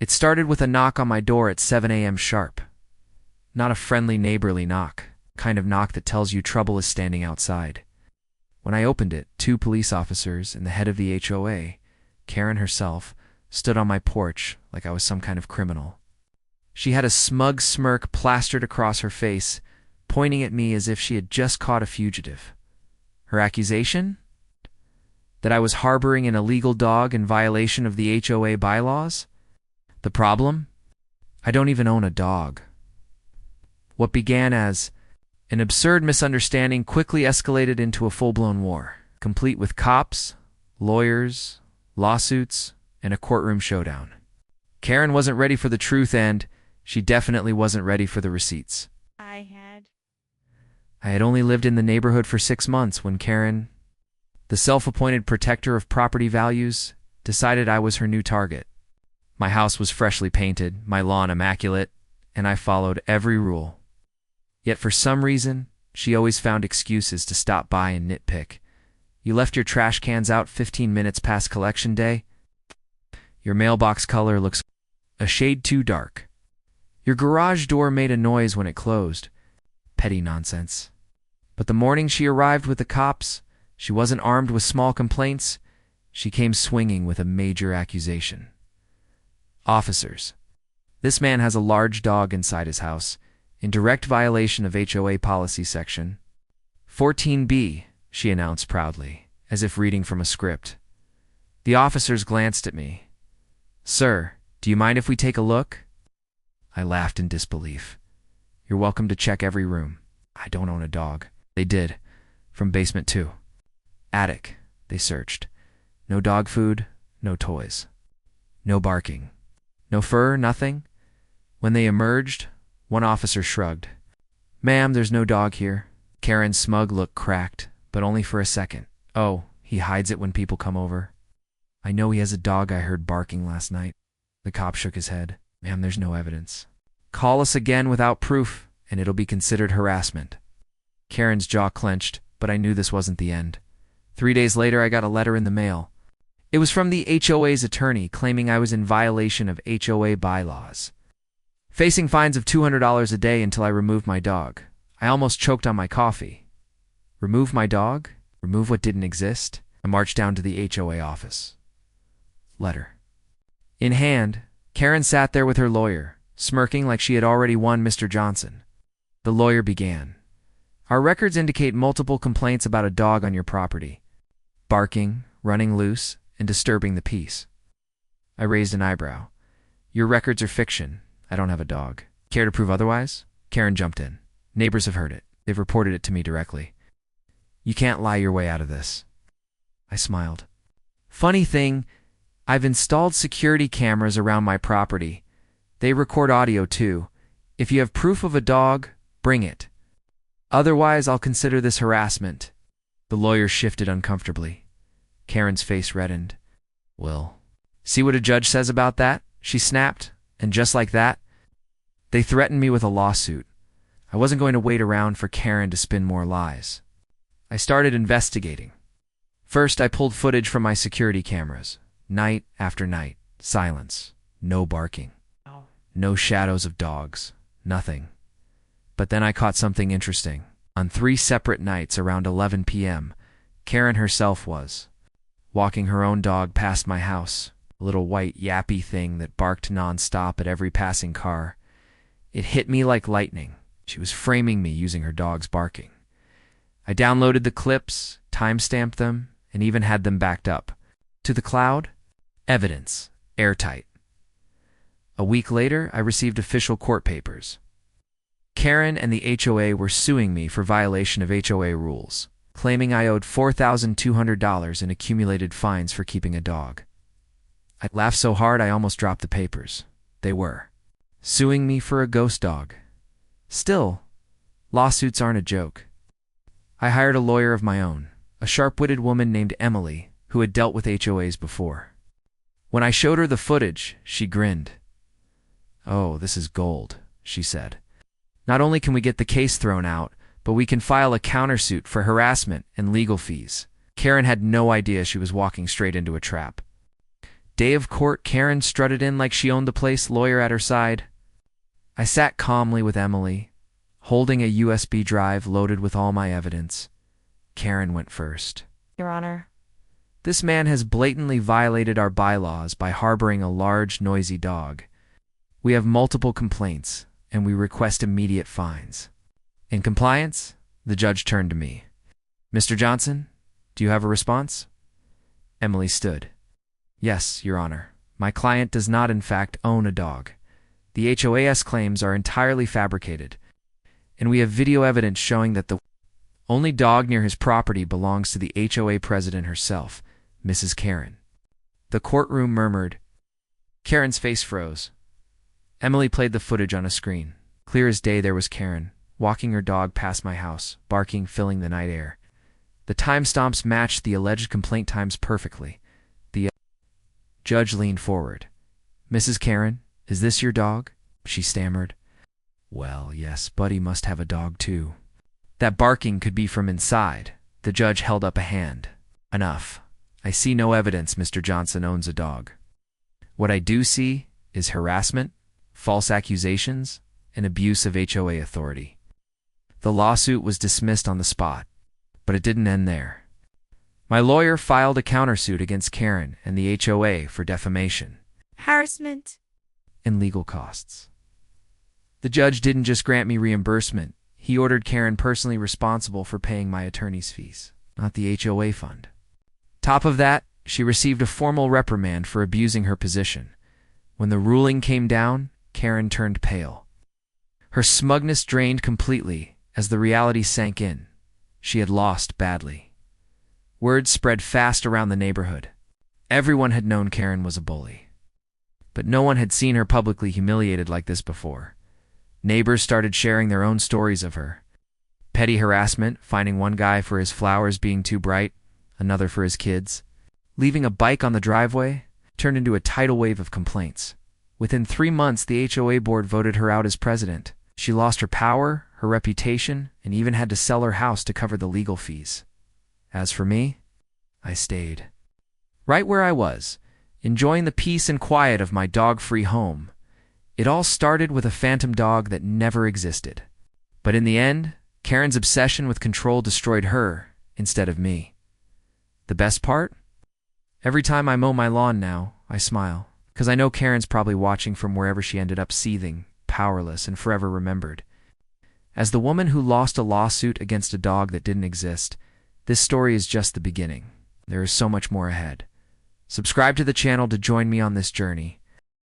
It started with a knock on my door at 7 a.m. sharp. Not a friendly neighborly knock, kind of knock that tells you trouble is standing outside. When I opened it, 2 police officers and the head of the HOA, Karen herself, stood on my porch like I was some kind of criminal. She had a smug smirk plastered across her face, pointing at me as if she had just caught a fugitive. Her accusation? That I was harboring an illegal dog in violation of the HOA bylaws? The problem? I don't even own a dog. What began as an absurd misunderstanding quickly escalated into a full-blown war, complete with cops, lawyers, lawsuits, and a courtroom showdown. Karen wasn't ready for the truth, and she definitely wasn't ready for the receipts. I had only lived in the neighborhood for 6 months when Karen, the self-appointed protector of property values, decided I was her new target. My house was freshly painted, my lawn immaculate, and I followed every rule. Yet for some reason, she always found excuses to stop by and nitpick. You left your trash cans out 15 minutes past collection day. Your mailbox color looks a shade too dark. Your garage door made a noise when it closed. Petty nonsense. But the morning she arrived with the cops, she wasn't armed with small complaints. She came swinging with a major accusation. Officers, this man has a large dog inside his house, in direct violation of HOA policy section 14B, she announced proudly, as if reading from a script. The officers glanced at me. Sir, do you mind if we take a look? I laughed in disbelief. You're welcome to check every room. I don't own a dog. They did. From basement 2. Attic. They searched. No dog food, no toys. No barking. No fur, nothing. When they emerged, one officer shrugged. Ma'am, there's no dog here. Karen's smug look cracked, but only for a second. Oh, he hides it when people come over. I know he has a dog I heard barking last night. The cop shook his head. Ma'am, there's no evidence. Call us again without proof, and it'll be considered harassment. Karen's jaw clenched, but I knew this wasn't the end. 3 days later, I got a letter in the mail. It was from the HOA's attorney claiming I was in violation of HOA bylaws, facing fines of $200 a day until I removed my dog. I almost choked on my coffee. Remove my dog? Remove what didn't exist? I marched down to the HOA office. Letter. In hand, Karen sat there with her lawyer, smirking like she had already won Mr. Johnson. The lawyer began. Our records indicate multiple complaints about a dog on your property. Barking, running loose, and disturbing the peace. I raised an eyebrow. Your records are fiction. I don't have a dog. Care to prove otherwise? Karen jumped in. Neighbors have heard it. They've reported it to me directly. You can't lie your way out of this. I smiled. Funny thing, I've installed security cameras around my property. They record audio too. If you have proof of a dog, bring it. Otherwise, I'll consider this harassment. The lawyer shifted uncomfortably. Karen's face reddened. Well, see what a judge says about that? She snapped, and just like that, they threatened me with a lawsuit. I wasn't going to wait around for Karen to spin more lies. I started investigating. First, I pulled footage from my security cameras. Night after night, silence, no barking, no shadows of dogs, nothing. But then I caught something interesting. On 3 separate nights around 11 p.m., Karen herself was walking her own dog past my house, a little white yappy thing that barked nonstop at every passing car. It hit me like lightning. She was framing me using her dog's barking. I downloaded the clips, timestamped them, and even had them backed up. To the cloud? Evidence. Airtight. A week later, I received official court papers. Karen and the HOA were suing me for violation of HOA rules, claiming I owed $4,200 in accumulated fines for keeping a dog. I laughed so hard I almost dropped the papers. They were suing me for a ghost dog. Still, lawsuits aren't a joke. I hired a lawyer of my own, a sharp-witted woman named Emily, who had dealt with HOAs before. When I showed her the footage, she grinned. "Oh, this is gold," she said. "Not only can we get the case thrown out, but we can file a countersuit for harassment and legal fees." Karen had no idea she was walking straight into a trap. Day of court, Karen strutted in like she owned the place, lawyer at her side. I sat calmly with Emily, holding a USB drive loaded with all my evidence. Karen went first. Your Honor. This man has blatantly violated our bylaws by harboring a large, noisy dog. We have multiple complaints, and we request immediate fines. In compliance, the judge turned to me. Mr. Johnson, do you have a response? Emily stood. Yes, Your Honor. My client does not in fact own a dog. The HOA's claims are entirely fabricated, and we have video evidence showing that the only dog near his property belongs to the HOA president herself, Mrs. Karen. The courtroom murmured. Karen's face froze. Emily played the footage on a screen. Clear as day there was Karen, walking her dog past my house, barking, filling the night air. The timestamps matched the alleged complaint times perfectly. The judge leaned forward. Mrs. Karen, is this your dog? She stammered. Well, yes, Buddy must have a dog too. That barking could be from inside. The judge held up a hand. Enough. I see no evidence Mr. Johnson owns a dog. What I do see is harassment, false accusations, and abuse of HOA authority. The lawsuit was dismissed on the spot, but it didn't end there. My lawyer filed a countersuit against Karen and the HOA for defamation, Harassment, and legal costs. The judge didn't just grant me reimbursement, he ordered Karen personally responsible for paying my attorney's fees, not the HOA fund. Top of that, she received a formal reprimand for abusing her position. When the ruling came down, Karen turned pale. Her smugness drained completely as the reality sank in. She had lost badly. Word spread fast around the neighborhood. Everyone had known Karen was a bully. But no one had seen her publicly humiliated like this before. Neighbors started sharing their own stories of her. Petty harassment, finding one guy for his flowers being too bright, another for his kids. Leaving a bike on the driveway turned into a tidal wave of complaints. Within 3 months, the HOA board voted her out as president. She lost her power, her reputation, and even had to sell her house to cover the legal fees. As for me, I stayed. Right where I was, enjoying the peace and quiet of my dog-free home. It all started with a phantom dog that never existed. But in the end, Karen's obsession with control destroyed her instead of me. The best part? Every time I mow my lawn now, I smile, because I know Karen's probably watching from wherever she ended up seething, powerless, and forever remembered. As the woman who lost a lawsuit against a dog that didn't exist, this story is just the beginning. There is so much more ahead. Subscribe to the channel to join me on this journey.